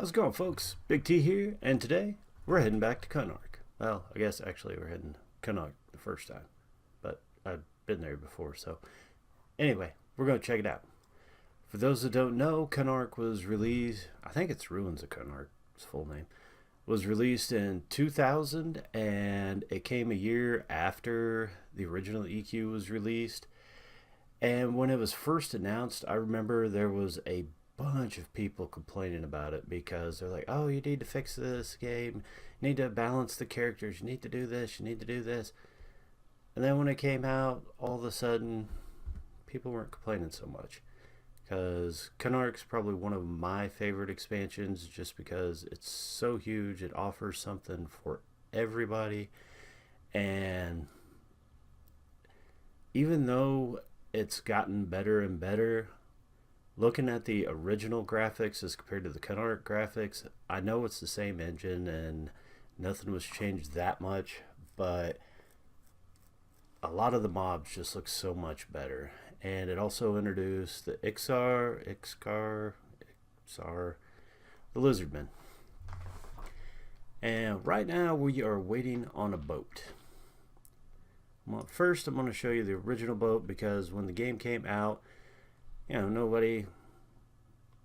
How's it going, folks? Big T here, and today we're heading back to Kunark. Well, I guess actually we're heading to Kunark the first time, but I've been there before, so anyway, we're going to check it out. For those that don't know, Kunark was released, I think it's Ruins of Kunark, its full name, was released in 2000, and it came a year after the original EQ was released. And when it was first announced, I remember there was a bunch of people complaining about it because they're like, oh, you need to fix this game, you need to balance the characters, you need to do this, you need to do this. And then when it came out, all of a sudden people weren't complaining so much, because Kunark's probably one of my favorite expansions just because it's so huge. It offers something for everybody, and even though it's gotten better and better, looking at the original graphics as compared to the Kunark graphics, I know it's the same engine and nothing was changed that much, but a lot of the mobs just look so much better. And it also introduced the Excar, the Lizardmen. And right now we are waiting on a boat. Well, first I'm going to show you the original boat, because when the game came out, nobody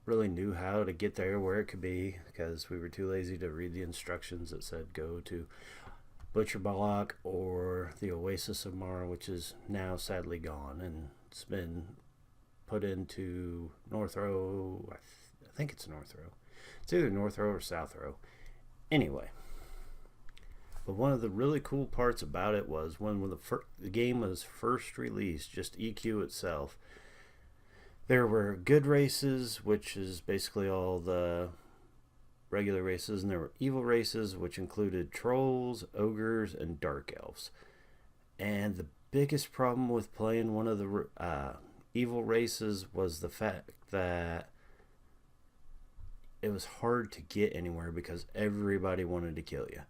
really knew how to get there, where it could be, because we were too lazy to read the instructions that said go to Butcher Block or the Oasis of Mara, which is now sadly gone, and it's been put into North Row. I think it's North Row. It's either North Row or South Row. Anyway, but one of the really cool parts about it was when the game was first released, just EQ itself, there were good races, which is basically all the regular races, and there were evil races, which included trolls, ogres, and dark elves. And the biggest problem with playing one of the evil races was the fact that it was hard to get anywhere because everybody wanted to kill you.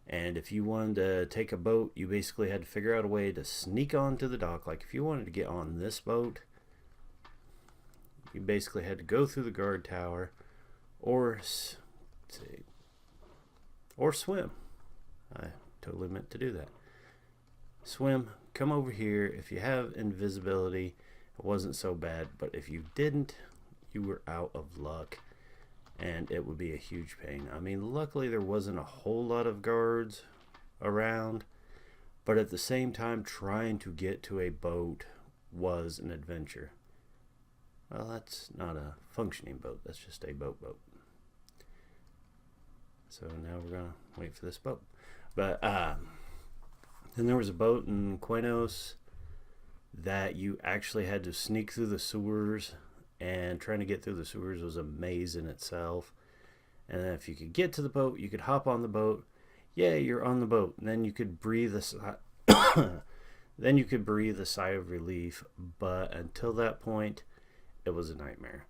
And if you wanted to take a boat, you basically had to figure out a way to sneak onto the dock. Like if you wanted to get on this boat, you basically had to go through the guard tower or swim. I totally meant to do that. Swim, come over here. If you have invisibility, it wasn't so bad, but if you didn't, you were out of luck, and it would be a huge pain. I mean, luckily there wasn't a whole lot of guards around, but at the same time, trying to get to a boat was an adventure. Well, that's not a functioning boat. That's just a boat. So now we're going to wait for this boat. But then there was a boat in Cuentos that you actually had to sneak through the sewers, and trying to get through the sewers was a maze in itself. And then if you could get to the boat, you could hop on the boat. Yeah, you're on the boat. And then you could breathe a sigh of relief. But until that point, it was a nightmare.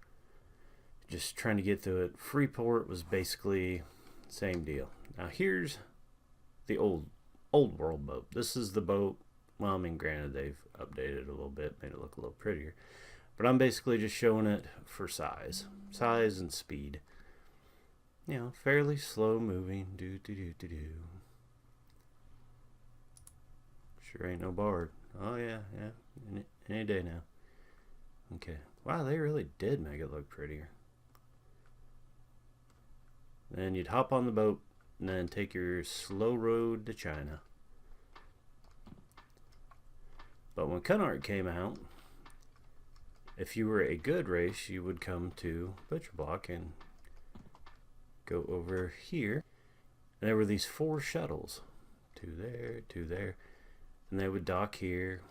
Just trying to get through it. Freeport was basically the same deal. Now here's the old world boat. This is the boat. Well, I mean, granted, they've updated it a little bit, made it look a little prettier. But I'm basically just showing it for size and speed. Fairly slow moving. Do. Sure ain't no Bard. Oh yeah. Any day now. Okay. Wow, they really did make it look prettier. Then you'd hop on the boat and then take your slow road to China. But when Kunark came out, if you were a good race, you would come to Butcher Block and go over here. And there were these 4 shuttles. 2 there. And they would dock here.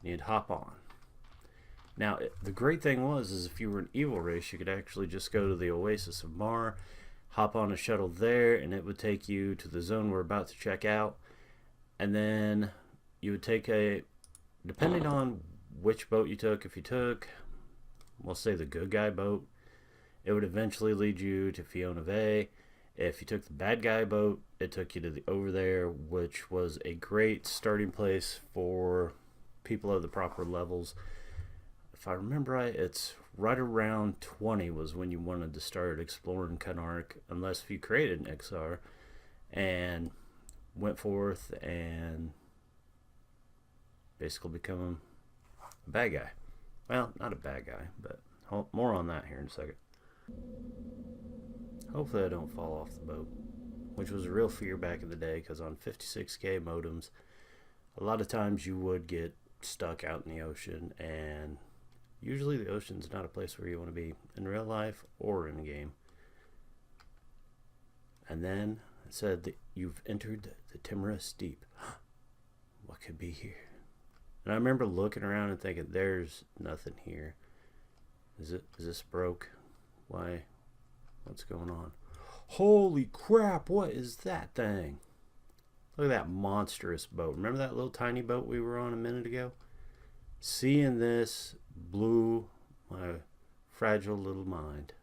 And you'd hop on. Now, the great thing is if you were an evil race, you could actually just go to the Oasis of Mar, hop on a shuttle there, and it would take you to the zone we're about to check out. And then you would take depending on which boat you took, if you took, we'll say the good guy boat, it would eventually lead you to Fiona Bay. If you took the bad guy boat, it took you to the over there, which was a great starting place for people of the proper levels. if I remember right, it's right around 20 was when you wanted to start exploring Kunark, unless if you created an Excar and went forth and basically become a bad guy. Well, not a bad guy, but more on that here in a second. Hopefully I don't fall off the boat, which was a real fear back in the day, because on 56K modems, a lot of times you would get stuck out in the ocean, and usually the ocean's not a place where you want to be in real life or in the game. And then it said that you've entered the Timorous Deep. What could be here? And I remember looking around and thinking, there's nothing here. Is this broke? Why? What's going on? Holy crap, what is that thing? Look at that monstrous boat. Remember that little tiny boat we were on a minute ago? Seeing this blew my fragile little mind.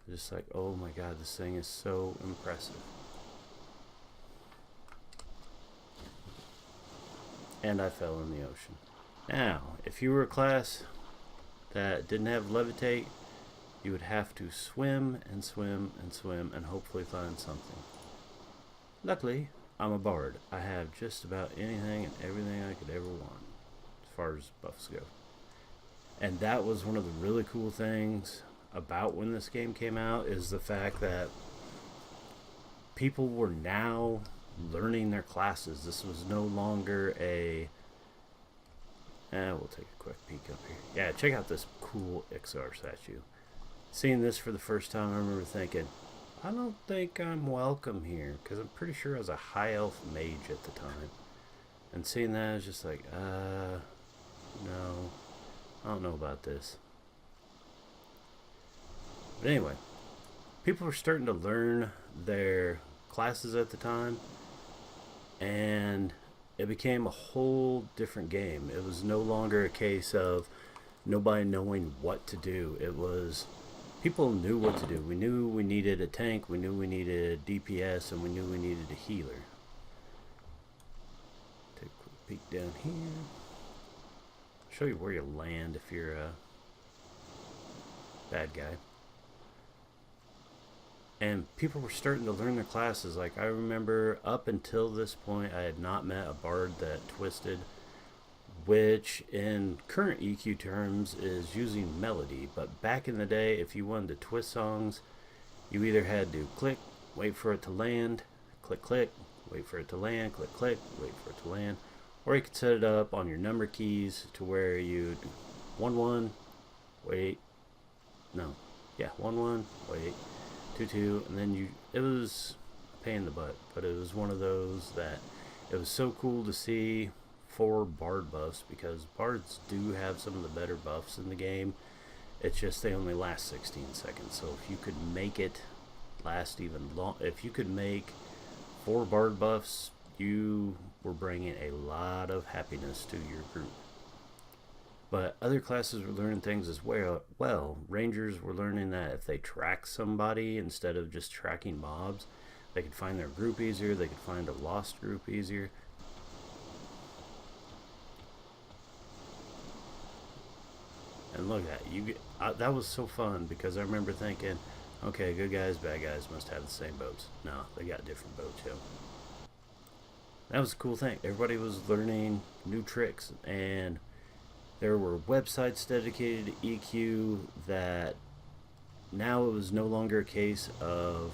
Just like, oh my god, this thing is so impressive. And I fell in the ocean. Now, if you were a class that didn't have levitate, you would have to swim and swim and swim and hopefully find something. Luckily, I'm a bard. I have just about anything and everything I could ever want as far as buffs go. And that was one of the really cool things about when this game came out, is the fact that people were now learning their classes. This was no longer a... we'll take a quick peek up here. Yeah, check out this cool Excar statue. Seeing this for the first time, I remember thinking, I don't think I'm welcome here, because I'm pretty sure I was a high elf mage at the time. And seeing that, I was just like, no, I don't know about this. But anyway, people were starting to learn their classes at the time, and it became a whole different game. It was no longer a case of nobody knowing what to do. It was... people knew what to do. We knew we needed a tank, we knew we needed DPS, and we knew we needed a healer. Take a quick peek down here. I'll show you where you land if you're a bad guy. And people were starting to learn their classes. Like, I remember up until this point, I had not met a bard that twisted, which in current EQ terms is using melody. But back in the day, if you wanted to twist songs, you either had to click, wait for it to land, click, click, wait for it to land, click, click, wait for it to land. Or you could set it up on your number keys to where you'd 1-1, wait, no, yeah, 1-1, wait, 2-2, and then it was a pain in the butt, but it was one of those that it was so cool to see for bard buffs, because bards do have some of the better buffs in the game. It's just they only last 16 seconds. So if you could make it last even long, if you could make 4 bard buffs, you were bringing a lot of happiness to your group. But other classes were learning things as well. Rangers were learning that if they track somebody instead of just tracking mobs, they could find their group easier, they could find a lost group easier. And look at that, that was so fun, because I remember thinking, okay, good guys, bad guys must have the same boats. No, they got different boats, yo. That was a cool thing. Everybody was learning new tricks, and there were websites dedicated to EQ that now it was no longer a case of,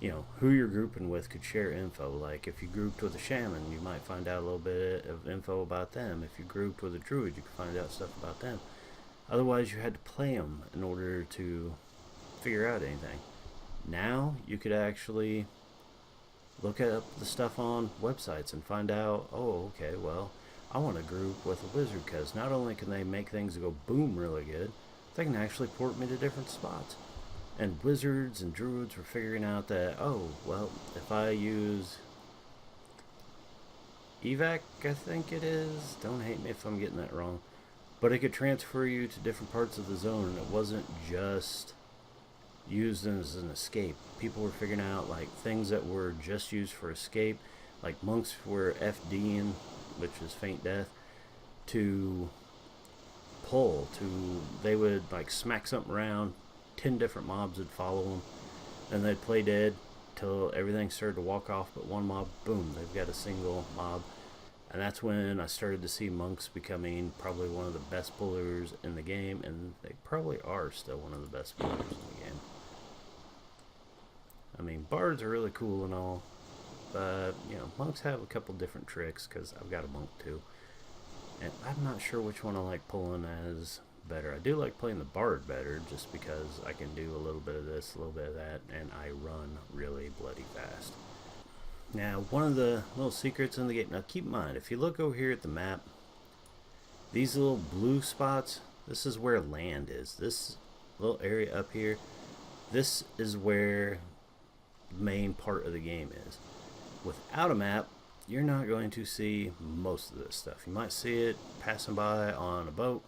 you know, who you're grouping with could share info. Like if you grouped with a shaman, you might find out a little bit of info about them. If you grouped with a druid, you could find out stuff about them. Otherwise, you had to play them in order to figure out anything. Now, you could actually look up the stuff on websites and find out, oh, okay, well, I want to group with a wizard, because not only can they make things go boom really good, they can actually port me to different spots. And wizards and druids were figuring out that, oh, well, if I use evac, I think it is, don't hate me if I'm getting that wrong, but it could transfer you to different parts of the zone, and it wasn't just used as an escape. People were figuring out like things that were just used for escape, like monks were FDing, which is faint death, to pull to, they would like smack something around, 10 different mobs would follow them, and they'd play dead till everything started to walk off but one mob, boom, they've got a single mob. And that's when I started to see monks becoming probably one of the best pullers in the game, and they probably are still one of the best pullers in the game. I mean, bards are really cool and all, but, you know, monks have a couple different tricks, because I've got a monk too. And I'm not sure which one I like pulling as better. I do like playing the bard better, just because I can do a little bit of this, a little bit of that, and I run really bloody fast. Now, one of the little secrets in the game, now keep in mind, if you look over here at the map, these little blue spots, this is where land is. This little area up here, this is where the main part of the game is. Without a map, you're not going to see most of this stuff. You might see it passing by on a boat,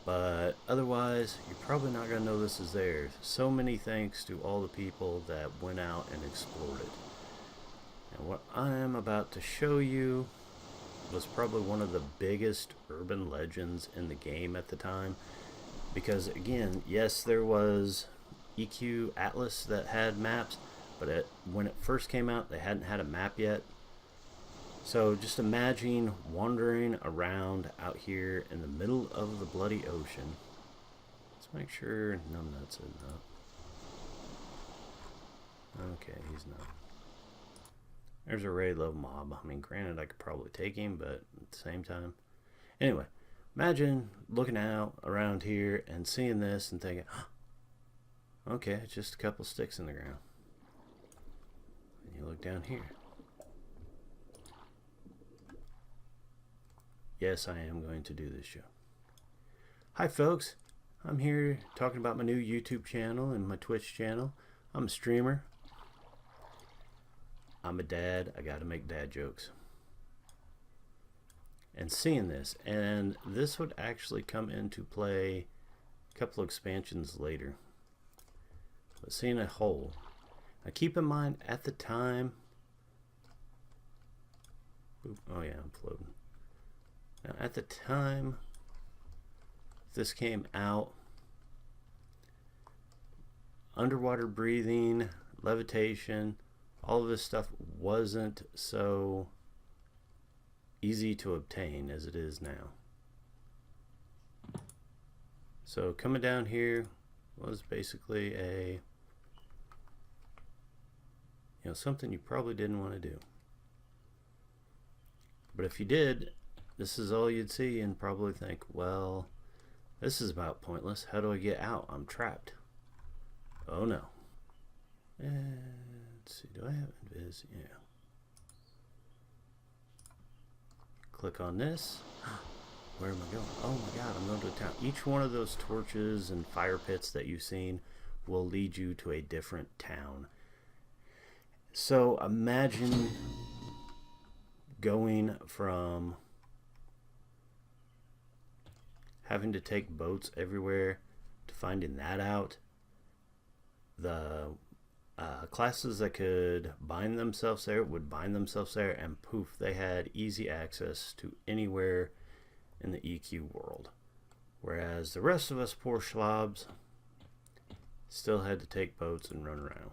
but otherwise, you're probably not going to know this is there. So many thanks to all the people that went out and explored it. And what I am about to show you was probably one of the biggest urban legends in the game at the time. Because again, yes, there was EQ Atlas that had maps, but when it first came out, they hadn't had a map yet. So just imagine wandering around out here in the middle of the bloody ocean. Let's make sure Numbnuts is not. Okay, he's not. There's a raid level mob. I mean, granted, I could probably take him, but at the same time. Anyway, imagine looking out around here and seeing this and thinking, oh, okay, it's just a couple sticks in the ground. And you look down here. Yes, I am going to do this show. Hi, folks. I'm here talking about my new YouTube channel and my Twitch channel. I'm a streamer. I'm a dad. I gotta make dad jokes. And seeing this, and this would actually come into play a couple of expansions later. But seeing a hole. Now keep in mind, at the time... Oh yeah, I'm floating. Now at the time this came out, underwater breathing, levitation, all of this stuff wasn't so easy to obtain as it is now. So coming down here was basically a, something you probably didn't want to do. But if you did, this is all you'd see and probably think, well, this is about pointless. How do I get out? I'm trapped. Oh no. Let's see, do I have invis? Yeah. Click on this. Where am I going? Oh my god, I'm going to a town. Each one of those torches and fire pits that you've seen will lead you to a different town. So imagine going from having to take boats everywhere to finding that out. The classes that could bind themselves there would bind themselves there, and poof, they had easy access to anywhere in the EQ world. Whereas the rest of us poor schlobs still had to take boats and run around.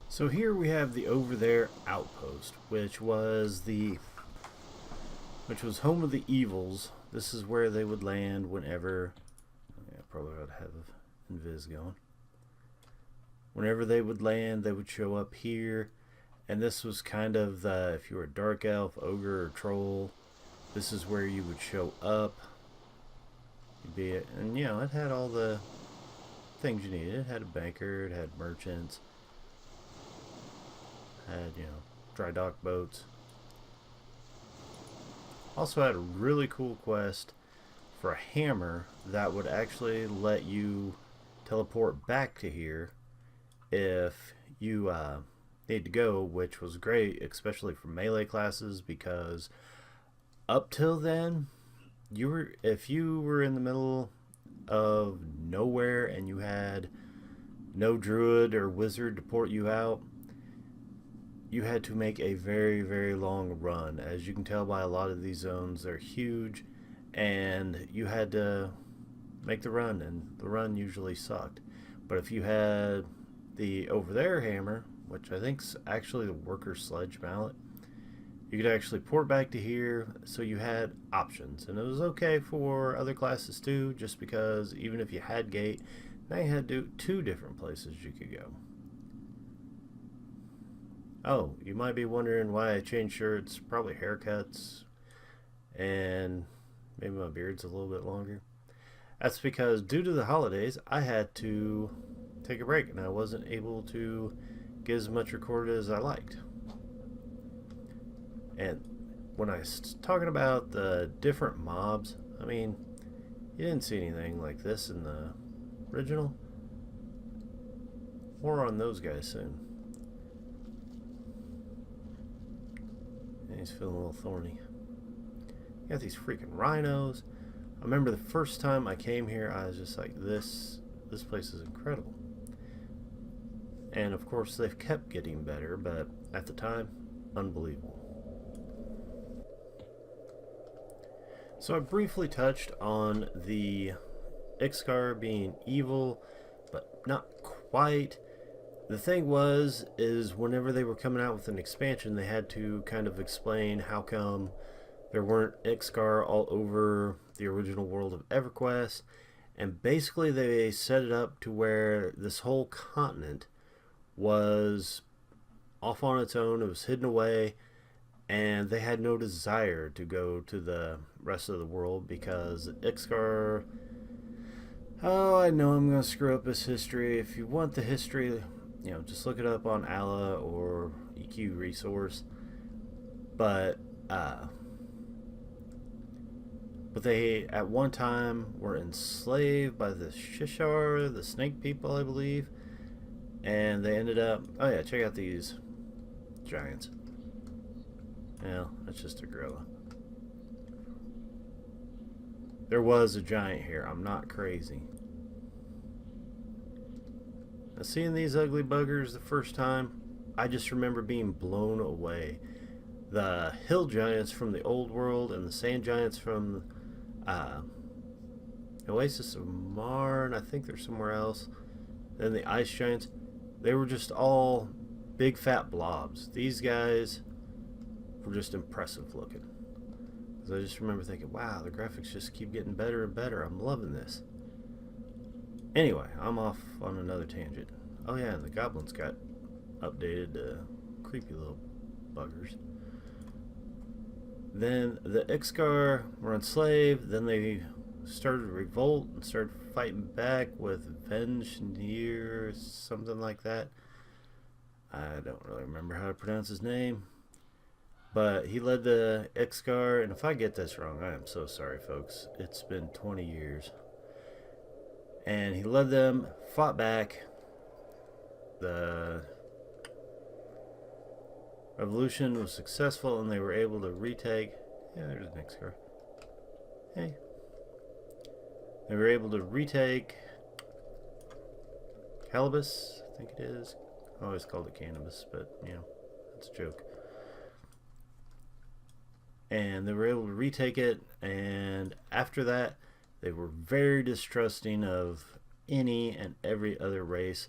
So here we have the over there Outpost, which was home of the evils. This is where they would land whenever, yeah, probably ought to have invis going. Whenever they would land, they would show up here, and this was kind of the, if you were a dark elf, ogre, or troll, this is where you would show up. You'd be, and it had all the things you needed. It had a banker, it had merchants, had dry dock boats. Also had a really cool quest for a hammer that would actually let you teleport back to here if you need to go, which was great, especially for melee classes, because up till then, if you were in the middle of nowhere and you had no druid or wizard to port you out, you had to make a very, very long run. As you can tell by a lot of these zones, they're huge, and you had to make the run, and the run usually sucked. But if you had the over there hammer, which I think's actually the worker sledge mallet, you could actually port back to here, so you had options. And it was okay for other classes too, just because even if you had gate, now you had two different places you could go. Oh, you might be wondering why I changed shirts. Probably haircuts, and maybe my beard's a little bit longer. That's because due to the holidays, I had to take a break, and I wasn't able to get as much recorded as I liked. And when I was talking about the different mobs, I mean, you didn't see anything like this in the original. More on those guys soon. And he's feeling a little thorny. You got these freaking rhinos. I remember the first time I came here, I was just like, this place is incredible. And of course, they've kept getting better, but at the time, unbelievable. So I briefly touched on the Excar being evil, but not quite. The thing is whenever they were coming out with an expansion, they had to kind of explain how come there weren't Excar all over the original world of Everquest. And basically they set it up to where this whole continent was off on its own. It was hidden away, and they had no desire to go to the rest of the world because Excar... Oh, I know I'm going to screw up his history. If you want the history, you know, just look it up on ALA or EQ Resource. But they, at one time, were enslaved by the Shishar, the snake people, I believe. And they ended up... Oh yeah, check out these giants. Well, that's just a gorilla. There was a giant here. I'm not crazy. Now, seeing these ugly buggers the first time, I just remember being blown away. The hill giants from the old world and the sand giants from Oasis of Marn, I think they're somewhere else. Then the ice giants, they were just all big fat blobs. These guys were just impressive looking. I just remember thinking, wow, the graphics just keep getting better and better. I'm loving this. Anyway, I'm off on another tangent. Oh yeah, and the goblins got updated to creepy little buggers. Then the Excar were enslaved. Then they started a revolt and started fighting back with Vengenir, something like that. I don't really remember how to pronounce his name. But he led the Excar, and if I get this wrong, I am so sorry, folks. It's been 20 years. And he led them, fought back. The revolution was successful, and they were able to retake... Yeah, there's an Excar. Hey. They were able to retake Calibos, I think it is. I always called it cannabis, but, you know, that's a joke. And they were able to retake it, and after that they were very distrusting of any and every other race.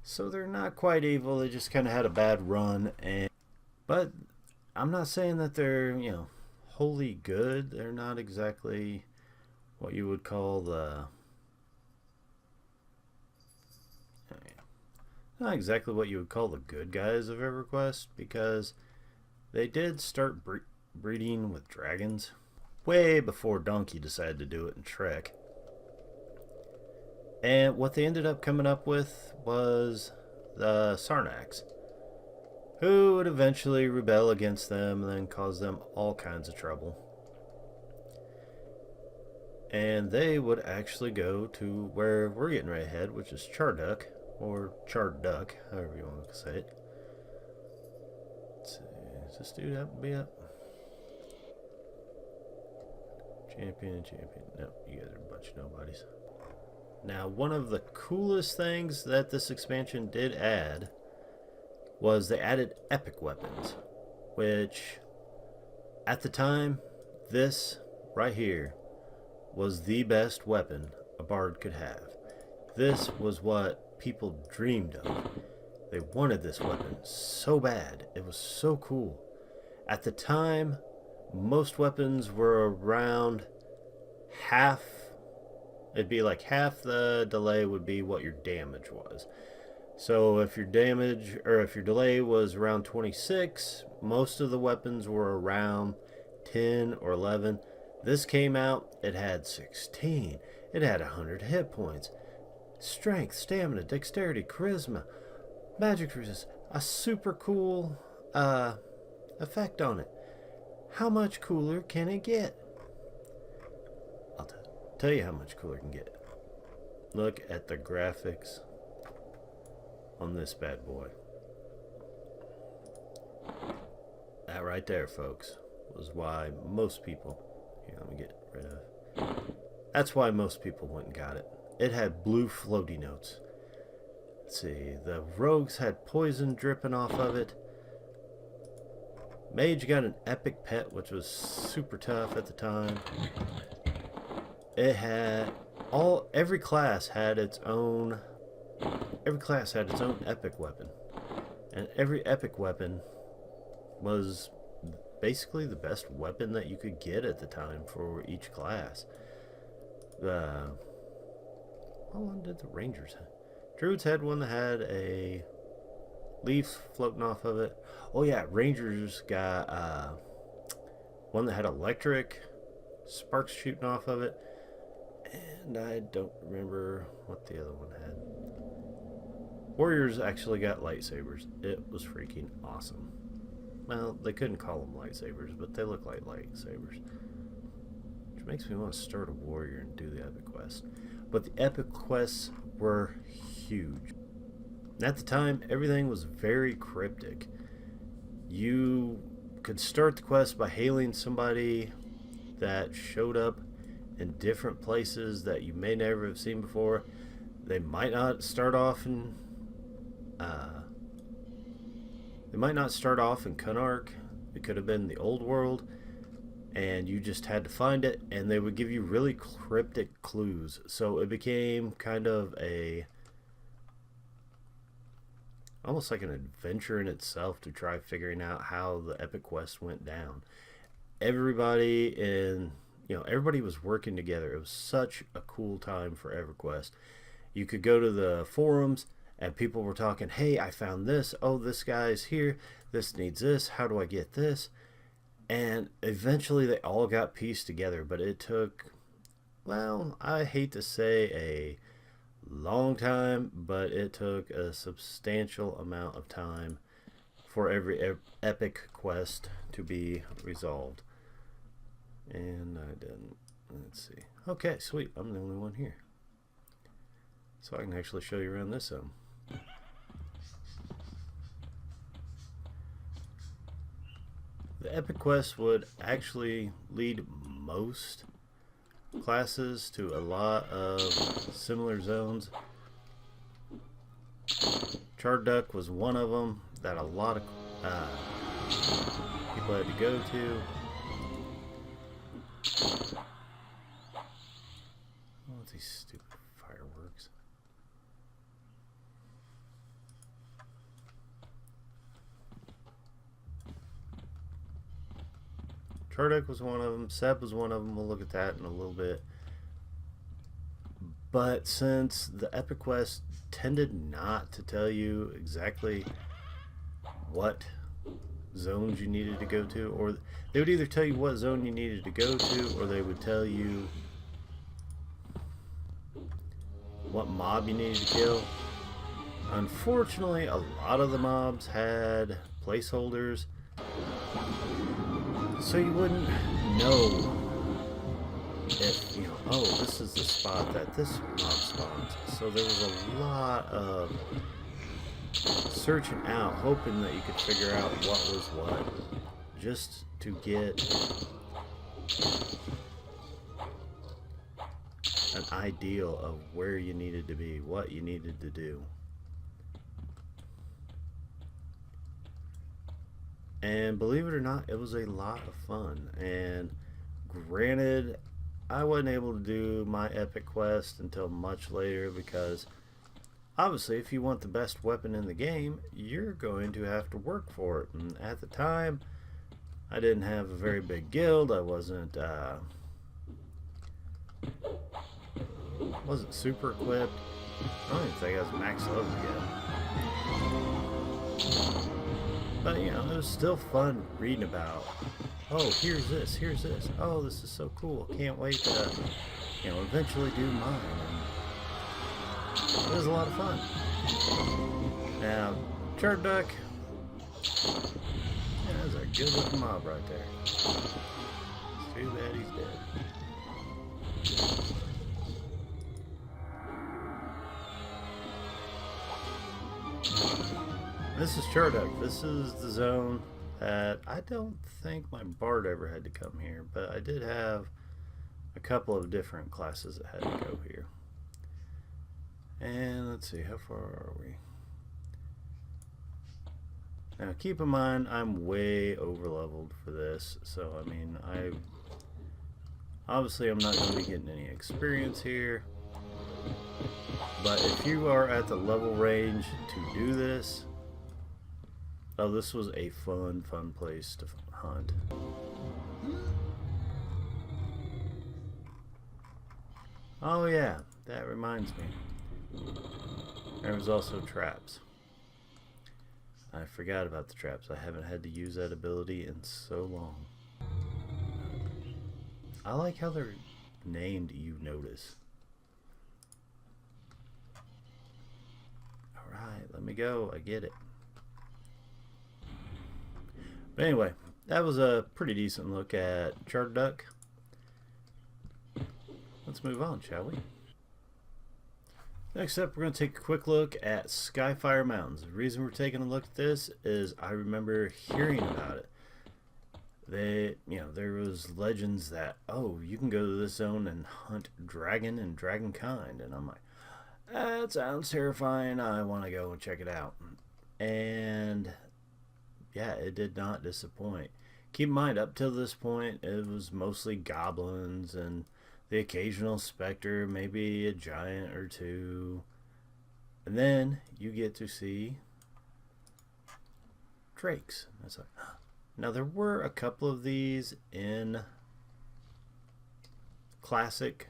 So they're not quite evil, they just kind of had a bad run. But I'm not saying that they're, you know, wholly good. They're not exactly what you would call the... Not exactly what you would call the good guys of EverQuest, because they did start breeding with dragons way before Donkey decided to do it in Trek. And what they ended up coming up with was the Sarnax, who would eventually rebel against them and then cause them all kinds of trouble. And they would actually go to where we're getting ready to head, which is Charduk, or Charduck, however you want to say it. Let's see, does this dude happen to be up? Champion. No, you guys are a bunch of nobodies. Now, one of the coolest things that this expansion did add was they added epic weapons, which at the time, this right here was the best weapon a bard could have. This was what people dreamed of. They wanted this weapon so bad. It was so cool. At the time, most weapons were around half. It'd be like half the delay would be what your damage was. So if your damage or if your delay was around 26, most of the weapons were around 10 or 11. This came out, it had 16. It had 100 hit points. Strength, stamina, dexterity, charisma, magic resist. A super cool effect on it. How much cooler can it get? I'll tell you how much cooler it can get. Look at the graphics on this bad boy. That right there, folks, was why most people... Here, let me get rid of... That's why most people went and got it. It had blue floaty notes. Let's see, the rogues had poison dripping off of it. Mage got an epic pet, which was super tough at the time. It had every class had its own epic weapon. And every epic weapon was basically the best weapon that you could get at the time for each class. How long did the Rangers have? Druids had one that had a leaf floating off of it. Oh yeah, Rangers got one that had electric sparks shooting off of it. And I don't remember what the other one had. Warriors actually got lightsabers. It was freaking awesome. Well, they couldn't call them lightsabers, but they look like lightsabers. Which makes me want to start a warrior and do the epic quest. But the epic quests were huge. At the time, everything was very cryptic. You could start the quest by hailing somebody that showed up in different places that you may never have seen before. They might not start off in Kunark. It could have been the old world, and you just had to find it, and they would give you really cryptic clues. So it became kind of almost like an adventure in itself to try figuring out how the epic quest went down. Everybody was working together. It was such a cool time for EverQuest. You could go to the forums and people were talking, hey, I found this. Oh, this guy's here. This needs this. How do I get this? And eventually they all got pieced together, but it took, well, I hate to say a long time, but it took a substantial amount of time for every epic quest to be resolved. And I didn't. Let's see. Okay, sweet. I'm the only one here. So I can actually show you around this zone. The epic quest would actually lead most classes to a lot of similar zones. Charred Duck was one of them that a lot of people had to go to. Oh, these stupid fireworks. Chardak was one of them. Seb was one of them. We'll look at that in a little bit. But since the epic quest tended not to tell you exactly what zones you needed to go to, or they would either tell you what zone you needed to go to, or they would tell you what mob you needed to kill. Unfortunately, a lot of the mobs had placeholders, so you wouldn't know if, oh, this is the spot that this mob spawns. So there was a lot of searching out, hoping that you could figure out what was what, just to get an ideal of where you needed to be, what you needed to do. And believe it or not, it was a lot of fun. And granted, I wasn't able to do my epic quest until much later because obviously if you want the best weapon in the game, you're going to have to work for it. And at the time, I didn't have a very big guild. I wasn't super equipped. I don't even think I was max level yet. But you know, it was still fun reading about, oh, here's this, oh, this is so cool, can't wait to, you know, eventually do mine. And it was a lot of fun. Now, Charduck, yeah, that's a good looking mob right there. It's too bad he's dead. This is Charduck. This is the zone that I don't think my Bard ever had to come here, but I did have a couple of different classes that had to go here. And let's see, how far are we? Now keep in mind, I'm way over leveled for this, so I mean, obviously I'm not going to be getting any experience here. But if you are at the level range to do this, oh, this was a fun place to hunt. Oh yeah, that reminds me. There was also traps. I forgot about the traps. I haven't had to use that ability in so long. I like how they're named, you notice. Alright, let me go. I get it. But anyway, that was a pretty decent look at Charduck. Let's move on, shall we? Next up, we're going to take a quick look at Skyfire Mountains. The reason we're taking a look at this is I remember hearing about it. There was legends that, oh, you can go to this zone and hunt dragon and dragonkind. And I'm like, that sounds terrifying. I want to go and check it out. And yeah, it did not disappoint. Keep in mind, up till this point, it was mostly goblins and the occasional specter, maybe a giant or two. And then you get to see drakes. That's like, now there were a couple of these in Classic,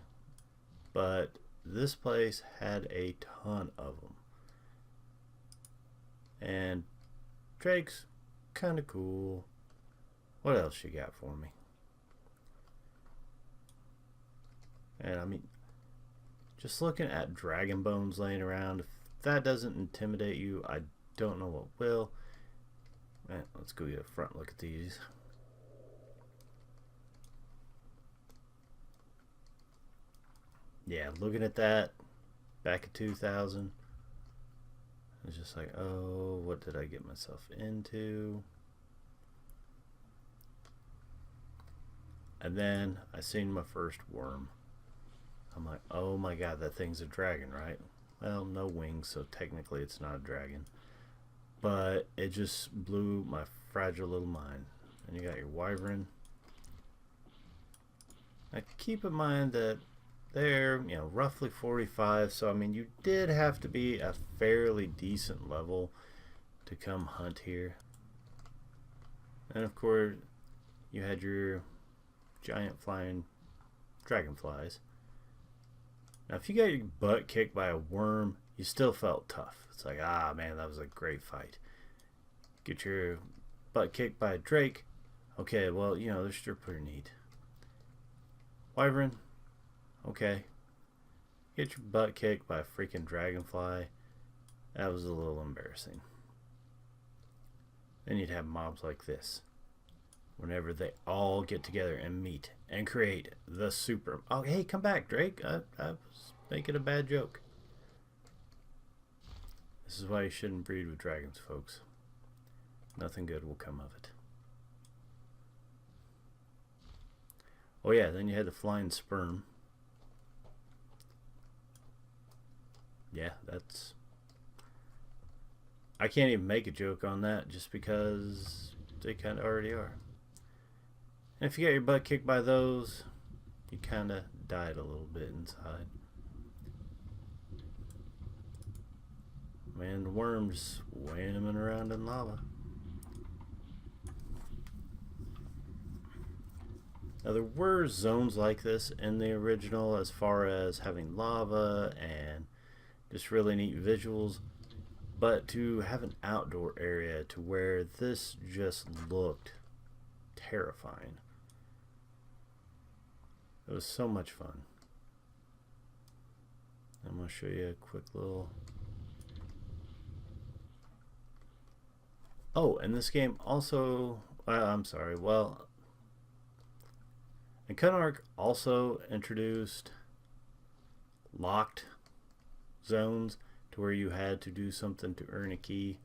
but this place had a ton of them. And drakes, kind of cool. What else you got for me? And I mean, just looking at dragon bones laying around, if that doesn't intimidate you, I don't know what will. Let's go get a front look at these. Yeah, looking at that back in 2000, it's just like, oh, what did I get myself into? And then I seen my first worm. I'm like, oh my god, that thing's a dragon, right? Well, no wings, so technically it's not a dragon. But it just blew my fragile little mind. And you got your wyvern. Now keep in mind that they're, roughly 45, so I mean, you did have to be a fairly decent level to come hunt here. And of course, you had your giant flying dragonflies. Now, if you got your butt kicked by a worm, you still felt tough. It's like, ah, man, that was a great fight. Get your butt kicked by a drake. Okay, well, they're still pretty neat. Wyvern. Okay. Get your butt kicked by a freaking dragonfly. That was a little embarrassing. Then you'd have mobs like this. Whenever they all get together and meet and create the super... Oh, hey, come back, Drake. I was making a bad joke. This is why you shouldn't breed with dragons, folks. Nothing good will come of it. Oh yeah, then you had the flying sperm. Yeah, that's... I can't even make a joke on that just because they kind of already are. And if you get your butt kicked by those, you kind of died a little bit inside. Man, the worms whamming around in lava. Now there were zones like this in the original as far as having lava and just really neat visuals, but to have an outdoor area to where this just looked terrifying. It was so much fun. I'm going to show you a quick little... Oh, and this game also... I'm sorry, well... And Kunark also introduced locked zones to where you had to do something to earn a key.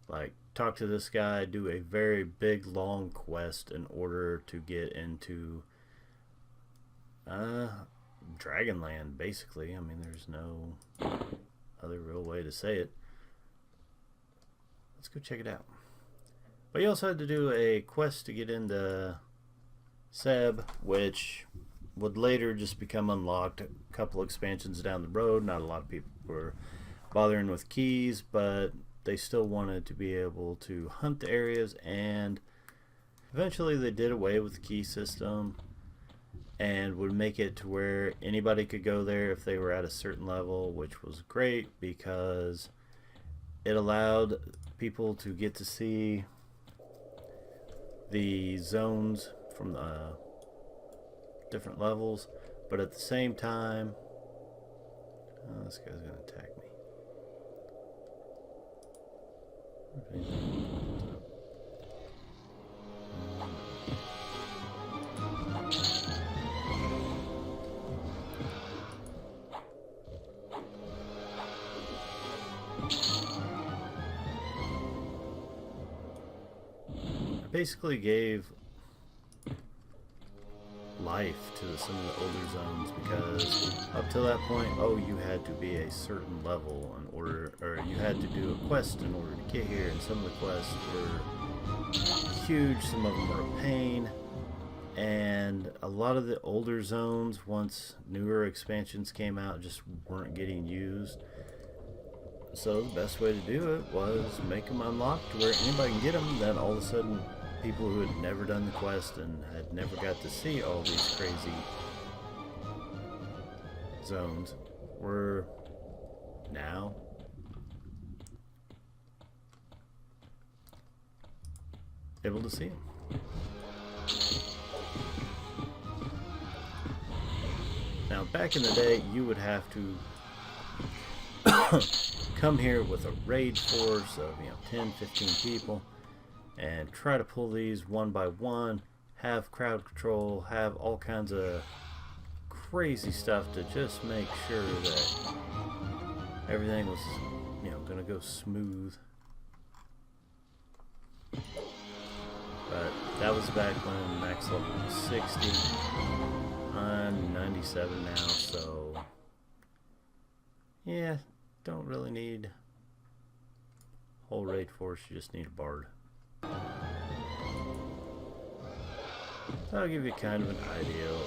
Like, talk to this guy, do a very big, long quest in order to get into Dragonland, basically. I mean, there's no other real way to say it. Let's go check it out. But you also had to do a quest to get into Seb, which would later just become unlocked a couple expansions down the road. Not a lot of people were bothering with keys, but they still wanted to be able to hunt the areas, and eventually they did away with the key system and would make it to where anybody could go there if they were at a certain level, which was great because it allowed people to get to see the zones from the different levels, but at the same time, this guy's gonna attack me. I basically gave life to some of the older zones because up to that point, you had to be a certain level in order, or you had to do a quest in order to get here, and some of the quests were huge, some of them were a pain, and a lot of the older zones, once newer expansions came out, just weren't getting used. So the best way to do it was make them unlocked to where anybody can get them. Then all of a sudden, people who had never done the quest and had never got to see all these crazy zones were now able to see them. Now, back in the day, you would have to come here with a raid force of 10, 15 people and try to pull these one by one, have crowd control, have all kinds of crazy stuff to just make sure that everything was, going to go smooth. But that was back when max level was 60. I'm 97 now, so yeah, don't really need whole raid force, you just need a bard. That'll give you kind of an idea of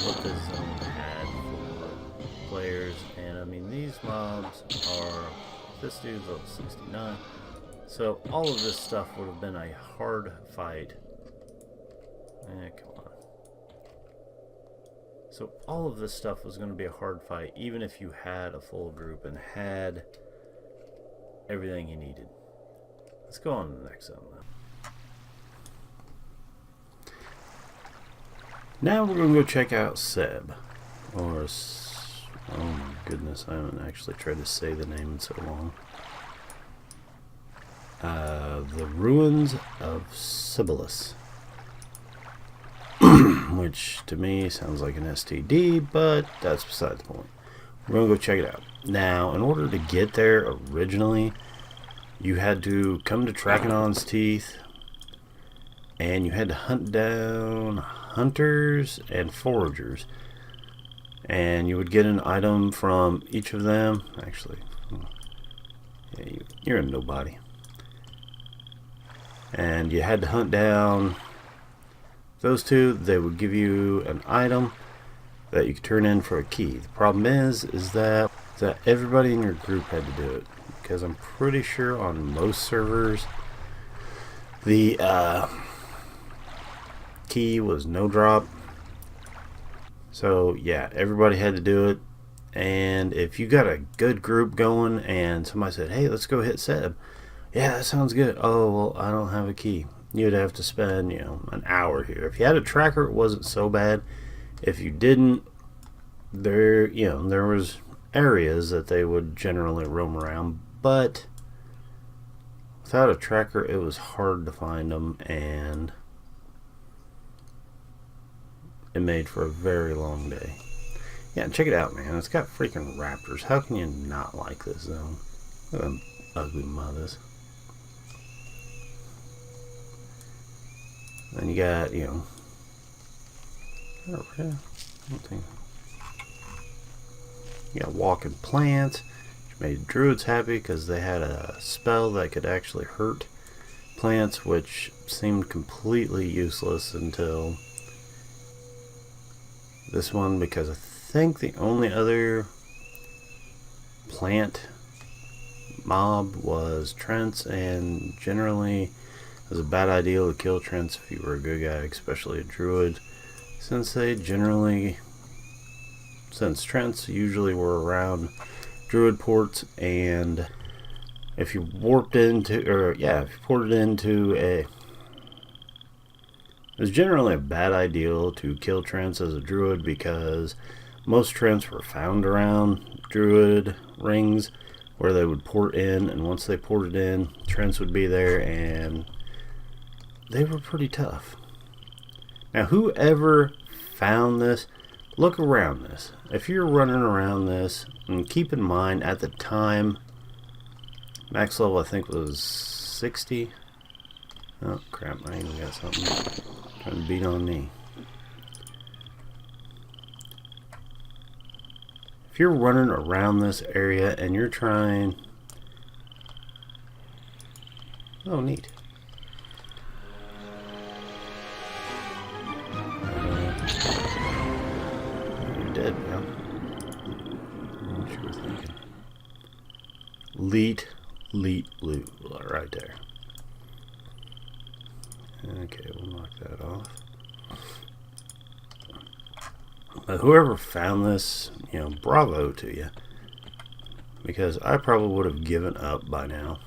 what the zone had for players. And I mean, these mobs are, this dude's level 69, so all of this stuff would have been a hard fight. Come on. So all of this stuff was going to be a hard fight, even if you had a full group and had everything you needed. Let's go on to the next zone now. Now we're going to go check out Seb. Or, oh my goodness, I haven't actually tried to say the name in so long. The Ruins of Sibyllus. Which to me sounds like an STD, but that's beside the point. We're going to go check it out. Now, in order to get there originally, you had to come to Trakenon's Teeth, and you had to hunt down hunters and foragers, and you would get an item from each of them. Actually, yeah, you're a nobody. And you had to hunt down Those two, they would give you an item that you could turn in for a key. The problem is that everybody in your group had to do it, because I'm pretty sure on most servers the key was no drop. So yeah, everybody had to do it. And if you got a good group going and somebody said, hey, let's go hit Seb, yeah, that sounds good. Oh, well, I don't have a key. You'd have to spend, you know, an hour here. If you had a tracker, it wasn't so bad. If you didn't, there was areas that they would generally roam around, but without a tracker, it was hard to find them, and it made for a very long day. Yeah, check it out, man. It's got freaking raptors. How can you not like this zone? Look at them ugly mothers. Then you got, you know, oh, yeah, I don't think. You got walking plants, which made druids happy because they had a spell that could actually hurt plants, which seemed completely useless until this one, because I think the only other plant mob was Trents, and generally it was a bad idea to kill Trents if you were a good guy, especially a druid, since Trents usually were around druid ports, and if you ported into a, it was generally a bad idea to kill Trents as a druid, because most Trents were found around druid rings where they would port in, and once they ported in, Trents would be there, and they were pretty tough. Now, whoever found this, look around this. If you're running around this, and keep in mind at the time, max level I think was 60. Oh crap, I even got something trying to beat on me. If you're running around this area and you're trying, oh neat. You're dead now. What you were thinking? Leet blue right there. Okay, we'll knock that off. But whoever found this, you know, bravo to you, because I probably would have given up by now.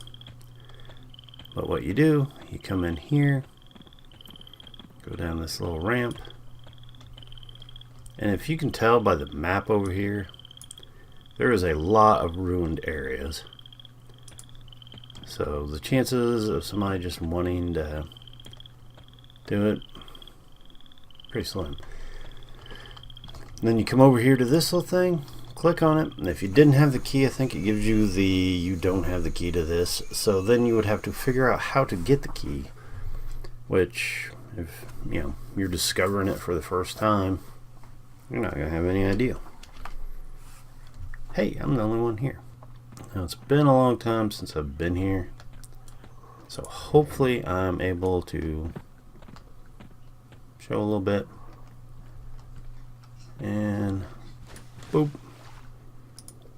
But what you do, you come in here, go down this little ramp, and if you can tell by the map over here, there is a lot of ruined areas. So the chances of somebody just wanting to do it, pretty slim. And then you come over here to this little thing, click on it, and if you didn't have the key, I think it gives you the you don't have the key to this. So then you would have to figure out how to get the key, which if you know you're discovering it for the first time, you're not gonna have any idea. Hey, I'm the only one here. Now it's been a long time since I've been here, so hopefully I'm able to show a little bit. And boop,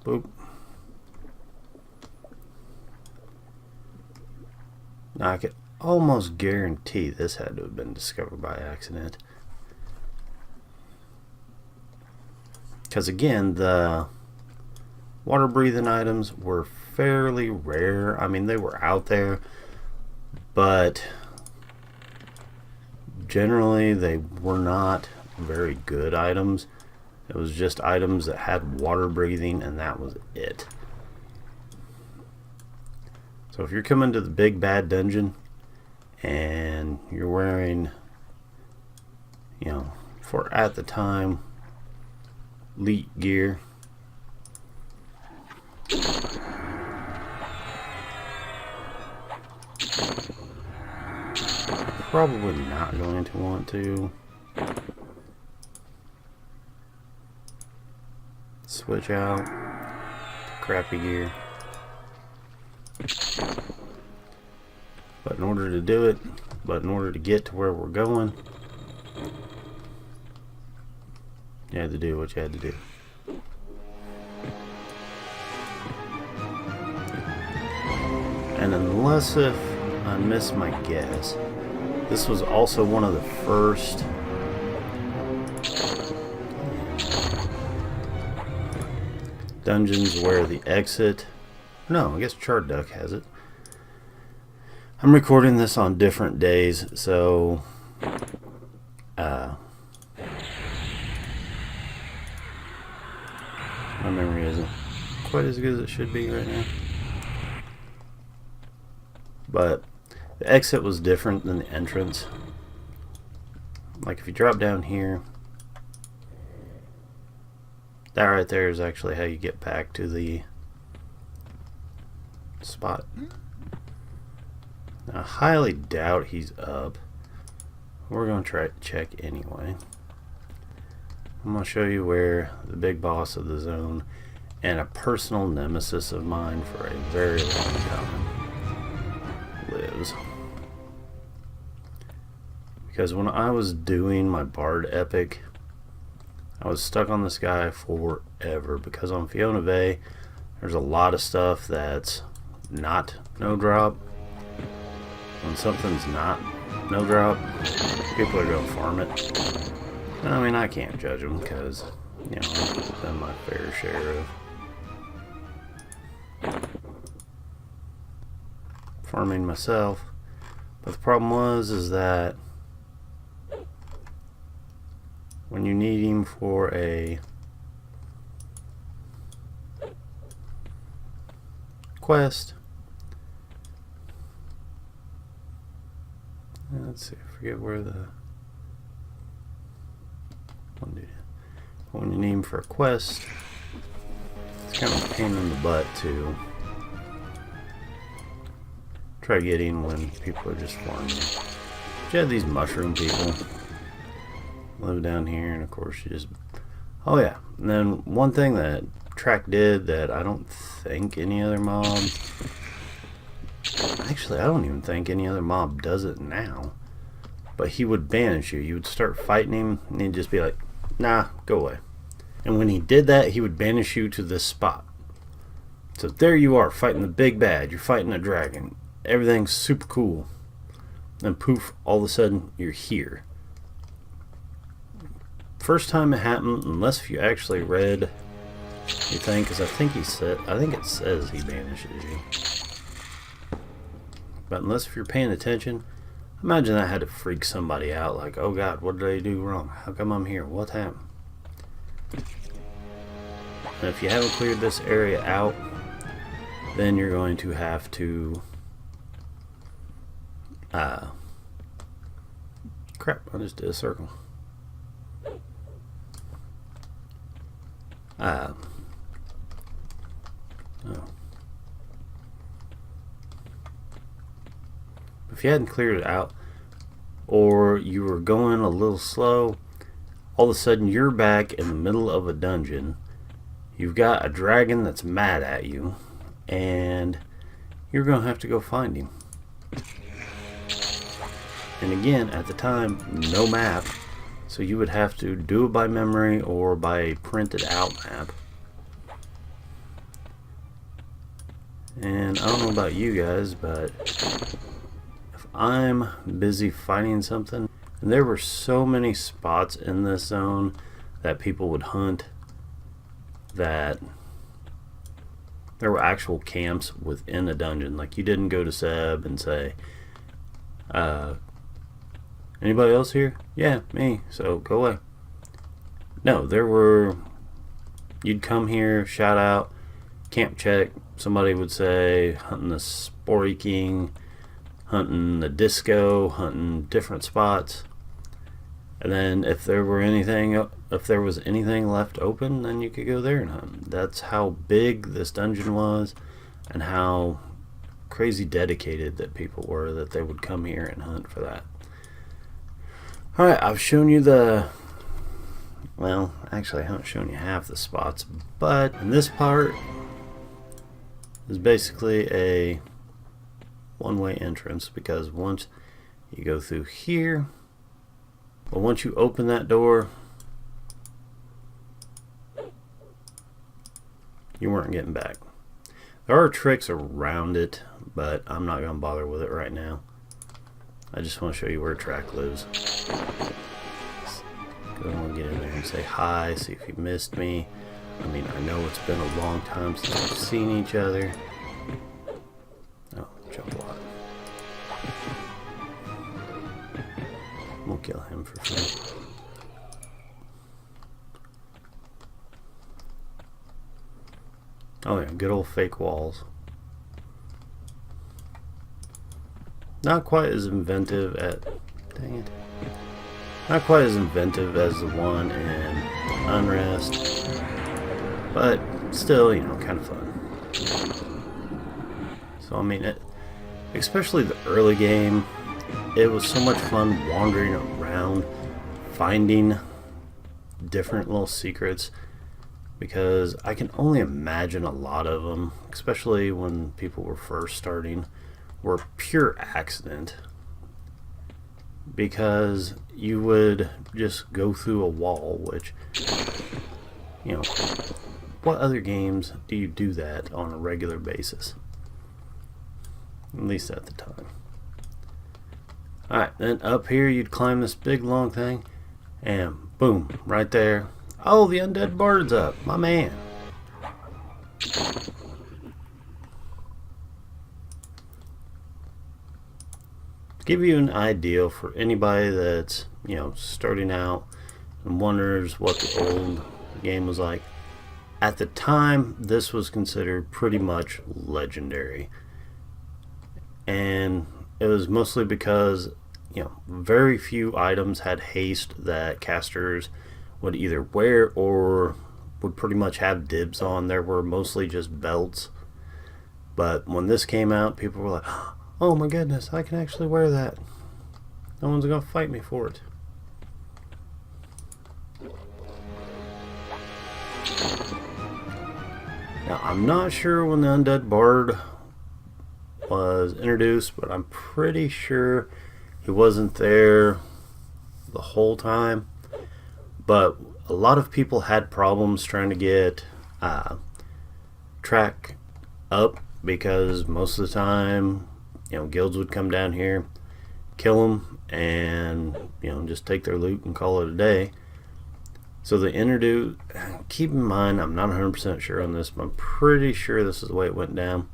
boop. Now I could almost guarantee this had to have been discovered by accident, because again, the water breathing items were fairly rare. I mean, they were out there, but generally they were not very good items. It was just items that had water breathing, and that was it. So if you're coming to the big bad dungeon and you're wearing, you know, for at the time elite gear, probably not going to want to switch out to crappy gear. But in order to do it, in order to get to where we're going, You had to do what you had to do. And unless if I miss my guess, this was also one of the first dungeons where the exit... No, I guess Charduck has it. I'm recording this on different days, so... my memory isn't quite as good as it should be right now. But the exit was different than the entrance. Like if you drop down here, that right there is actually how you get back to the spot. Now, I highly doubt he's up. We're going to try to check anyway. I'm going to show you where the big boss of the zone and a personal nemesis of mine for a very long time lives. Because when I was doing my Bard epic, I was stuck on this guy forever. Because on Fiona Bay, there's a lot of stuff that's not no drop. When something's not no drop, people are going to farm it. I mean, I can't judge them because, you know, I've done my fair share of farming myself. But the problem is that when you need him for a quest, let's see, I forget where the when you need him for a quest, it's kind of a pain in the butt to try getting when people are just farming. But you have these mushroom people live down here, and of course you just... Oh yeah, and then one thing that Track did that I don't think any other mob... Actually, I don't even think any other mob does it now. But he would banish you. You would start fighting him, and he'd just be like, nah, go away. And when he did that, he would banish you to this spot. So there you are, fighting the big bad. You're fighting a dragon. Everything's super cool. And poof, all of a sudden, you're here. First time it happened, unless if you actually read the thing, because I think it says he banishes you. But unless if you're paying attention, imagine that had to freak somebody out. Like, oh God, what did I do wrong? How come I'm here? What happened? And if you haven't cleared this area out, then you're going to have to crap, I just did a circle. Oh. If you hadn't cleared it out, or you were going a little slow, all of a sudden you're back in the middle of a dungeon. You've got a dragon that's mad at you, and you're going to have to go find him. And again, at the time, no map, so you would have to do it by memory or by a printed out map. And I don't know about you guys, but if I'm busy fighting something, and there were so many spots in this zone that people would hunt, that there were actual camps within a dungeon. Like, you didn't go to Seb and say, anybody else here? Yeah, me, so go away. No, there were, you'd come here, shout out, camp check, somebody would say hunting the Spory King, hunting the disco, hunting different spots. And then if there was anything left open, then you could go there and hunt. That's how big this dungeon was, and how crazy dedicated that people were, that they would come here and hunt for that. Alright, I've shown you well, actually I haven't shown you half the spots, but in this part is basically a one-way entrance, because once you go through here, But once you open that door, you weren't getting back. There are tricks around it, but I'm not going to bother with it right now. I just want to show you where Track lives. Go and get in there and say hi, see if you missed me. I mean, I know it's been a long time since we've seen each other. Oh, jump a lot. We'll kill him for free. Oh yeah, good old fake walls. Not quite as inventive at... Dang it. Not quite as inventive as the one in Unrest. But still, you know, kind of fun. So, I mean, especially the early game, it was so much fun wandering around, finding different little secrets. Because I can only imagine a lot of them, especially when people were first starting, were pure accident. Because you would just go through a wall, which, you know, what other games do you do that on a regular basis? At least at the time. Alright, then up here you'd climb this big long thing, and boom, right there. Oh, the Undead Bard's up, my man. To give you an idea for anybody that's, you know, starting out and wonders what the old game was like, at the time this was considered pretty much legendary. And it was mostly because, you know, very few items had haste that casters would either wear or would pretty much have dibs on. There were mostly just belts. But when this came out, people were like, oh my goodness, I can actually wear that. No one's gonna fight me for it. Now, I'm not sure when the Undead Bard was introduced, but I'm pretty sure he wasn't there the whole time. But a lot of people had problems trying to get Track up, because most of the time, you know, guilds would come down here, kill them, and, you know, just take their loot and call it a day. So they introduced, keep in mind, I'm not 100% sure on this, but I'm pretty sure this is the way it went down.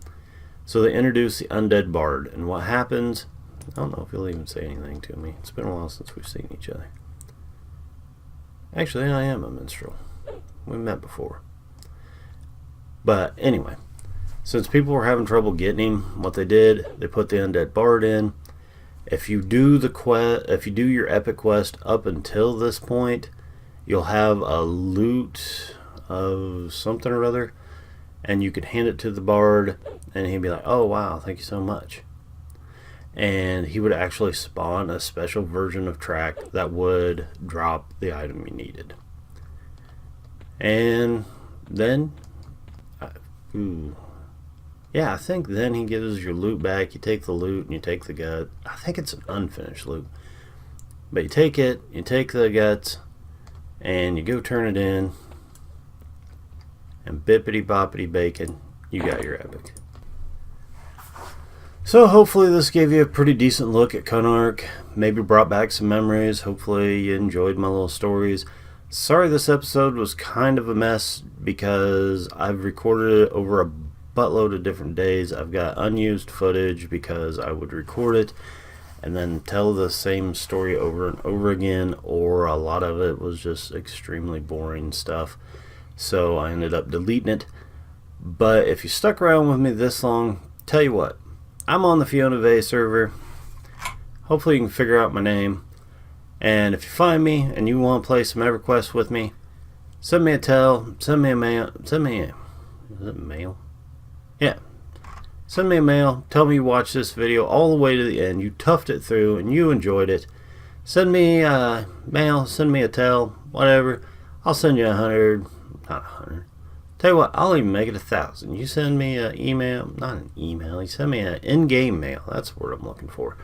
So they introduced the Undead Bard, and what happens, I don't know if he'll even say anything to me. It's been a while since we've seen each other. Actually, I am a minstrel. We met before. But anyway, since people were having trouble getting him, what they did, they put the Undead Bard in. If you do the quest, if you do your epic quest up until this point, you'll have a loot of something or other, and you could hand it to the bard, and he'd be like, "Oh wow, thank you so much." And he would actually spawn a special version of Track that would drop the item you needed. And then, yeah, I think then he gives your loot back. You take the loot and you take the gut. I think it's an unfinished loot. But you take it, you take the guts, and you go turn it in, and bippity boppity bacon, you got your epic. So hopefully this gave you a pretty decent look at Kunark, maybe brought back some memories. Hopefully you enjoyed my little stories. Sorry this episode was kind of a mess because I've recorded it over a buttload of different days. I've got unused footage because I would record it and then tell the same story over and over again, or a lot of it was just extremely boring stuff. So I ended up deleting it. But if you stuck around with me this long, tell you what, I'm on the Fiona Vey server. Hopefully you can figure out my name. And if you find me and you want to play some Everquest with me, send me a tell, send me a mail, send me a, is it mail? Yeah. Send me a mail, tell me you watched this video all the way to the end, you toughed it through and you enjoyed it. Send me a mail, send me a tell, whatever. I'll send you 100, not 100. Tell you what, I'll even make it 1,000. You send me an email, not an email, you send me an in-game mail, that's the word I'm looking for.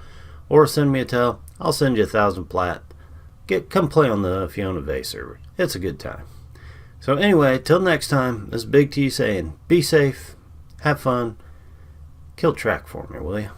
Or send me a tell, I'll send you 1,000 plat. come play on the Fiona Bay server. It's a good time. So anyway, till next time, this is Big T saying, be safe, have fun, kill track for me, will you?